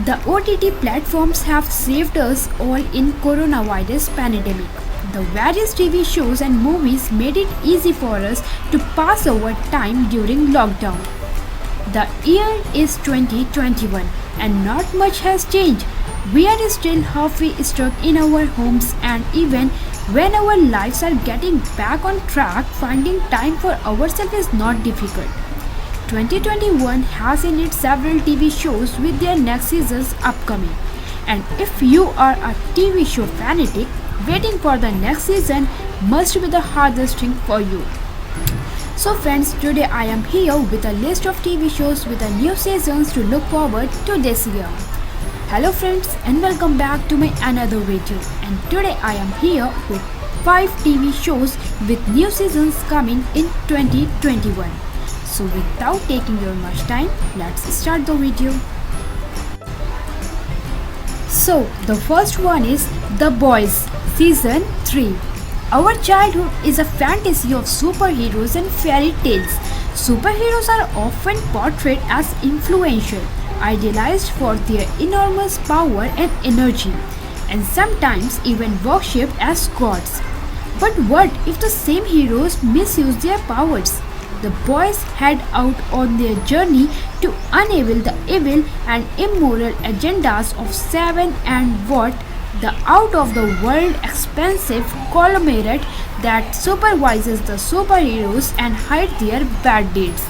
The OTT platforms have saved us all in coronavirus pandemic. The various TV shows and movies made it easy for us to pass our time during lockdown. The year is 2021 and not much has changed. We are still halfway stuck in our homes, and even when our lives are getting back on track, finding time for ourselves is not difficult. 2021 has in it several TV shows with their next seasons upcoming. And if you are a TV show fanatic, waiting for the next season must be the hardest thing for you. So friends, today I am here with a list of TV shows with the new seasons to look forward to this year. Hello friends and welcome back to my another video, and today I am here with 5 TV shows with new seasons coming in 2021. So without taking your much time, let's start the video. So the first one is The Boys Season 3. Our childhood is a fantasy of superheroes and fairy tales. Superheroes are often portrayed as influential, idealized for their enormous power and energy, and sometimes even worshipped as gods. But what if the same heroes misuse their powers? The boys head out on their journey to unravel the evil and immoral agendas of Seven and what, the out-of-the-world expensive conglomerate that supervises the superheroes and hides their bad deeds.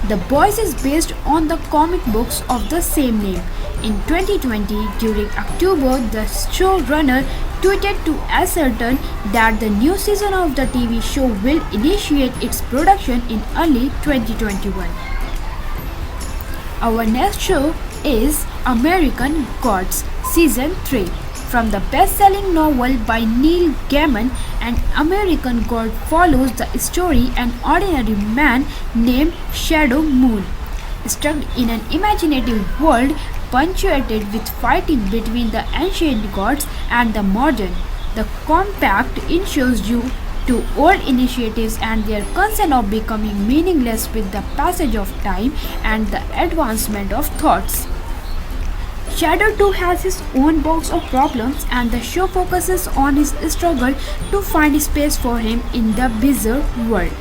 The Boys is based on the comic books of the same name. In 2020, during October, the showrunner tweeted to ascertain that the new season of the TV show will initiate its production in early 2021. Our next show is American Gods Season 3. From the best-selling novel by Neil Gaiman, an American God follows the story an ordinary man named Shadow Moon, stuck in an imaginative world punctuated with fighting between the ancient gods and the modern. The compact ensures you to old initiatives and their concern of becoming meaningless with the passage of time and the advancement of thoughts. Shadow too has his own box of problems, and the show focuses on his struggle to find space for him in the bizarre world.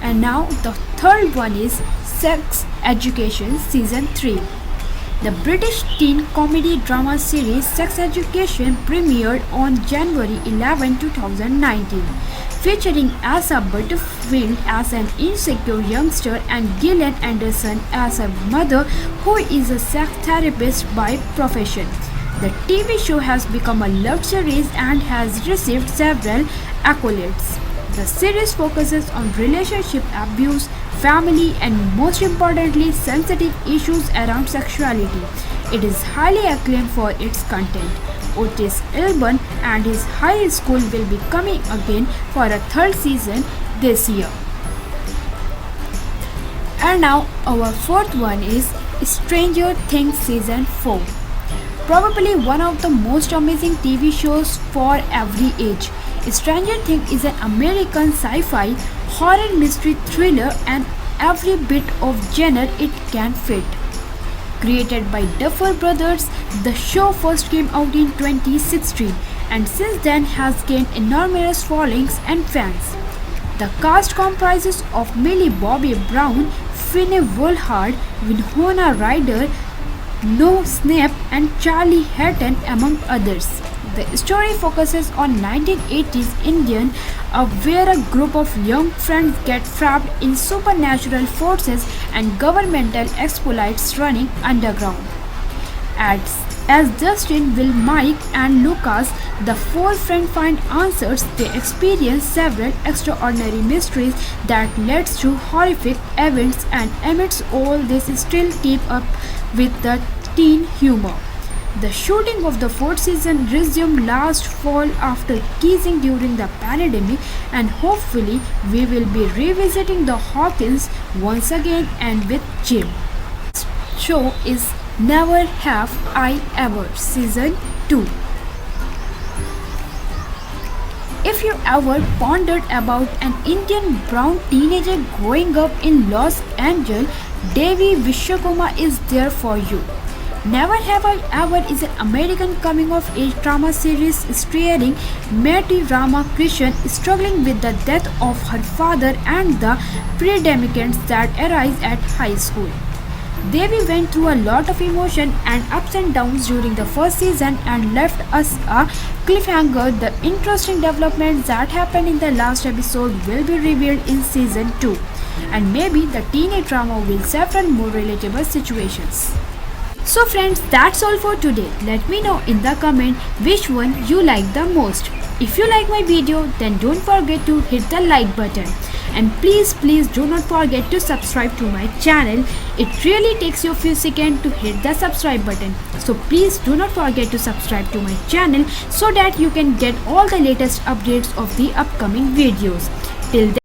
And now the third one is Sex Education Season 3. The British teen comedy drama series Sex Education premiered on January 11, 2019, featuring Asa Butterfield as an insecure youngster and Gillian Anderson as a mother who is a sex therapist by profession. The TV show has become a loved series and has received several accolades. The series focuses on relationship abuse, family, and most importantly, sensitive issues around sexuality. It is highly acclaimed for its content. Otis Elburn and his high school will be coming again for a third season this year. And now our fourth one is Stranger Things Season 4. Probably one of the most amazing TV shows for every age. Stranger Things is an American sci-fi horror mystery thriller and every bit of genre it can fit. Created by Duffer Brothers, the show first came out in 2016 and since then has gained enormous followings and fans. The cast comprises of Millie Bobby Brown, Phoebe Wolfhard, Winona Ryder, Noah Schnapp, and Charlie Hatton, among others. The story focuses on 1980s Indian, where a group of young friends get trapped in supernatural forces and governmental exploits running underground. As Justin, Will, Mike, and Lucas, the four friends find answers, they experience several extraordinary mysteries that lead to horrific events, and amidst all this still keep up with the teen humor. The shooting of the fourth season resumed last fall after ceasing during the pandemic, and hopefully we will be revisiting the Hawkins once again and with Jim. Show is Never Have I Ever Season 2. If you ever pondered about an Indian brown teenager growing up in Los Angeles, Devi Vishwakarma is there for you. Never Have I Ever is an American coming of age drama series starring Mati Ramakrishnan struggling with the death of her father and the predicaments that arise at high school. Devi went through a lot of emotion and ups and downs during the first season and left us a cliffhanger. The interesting developments that happened in the last episode will be revealed in season 2, and maybe the teenage drama will several more relatable situations. So friends, that's all for today. Let me know in the comment which one you like the most. If you like my video, then don't forget to hit the like button. And please do not forget to subscribe to my channel. It really takes you a few seconds to hit the subscribe button. So please do not forget to subscribe to my channel so that you can get all the latest updates of the upcoming videos. Till then,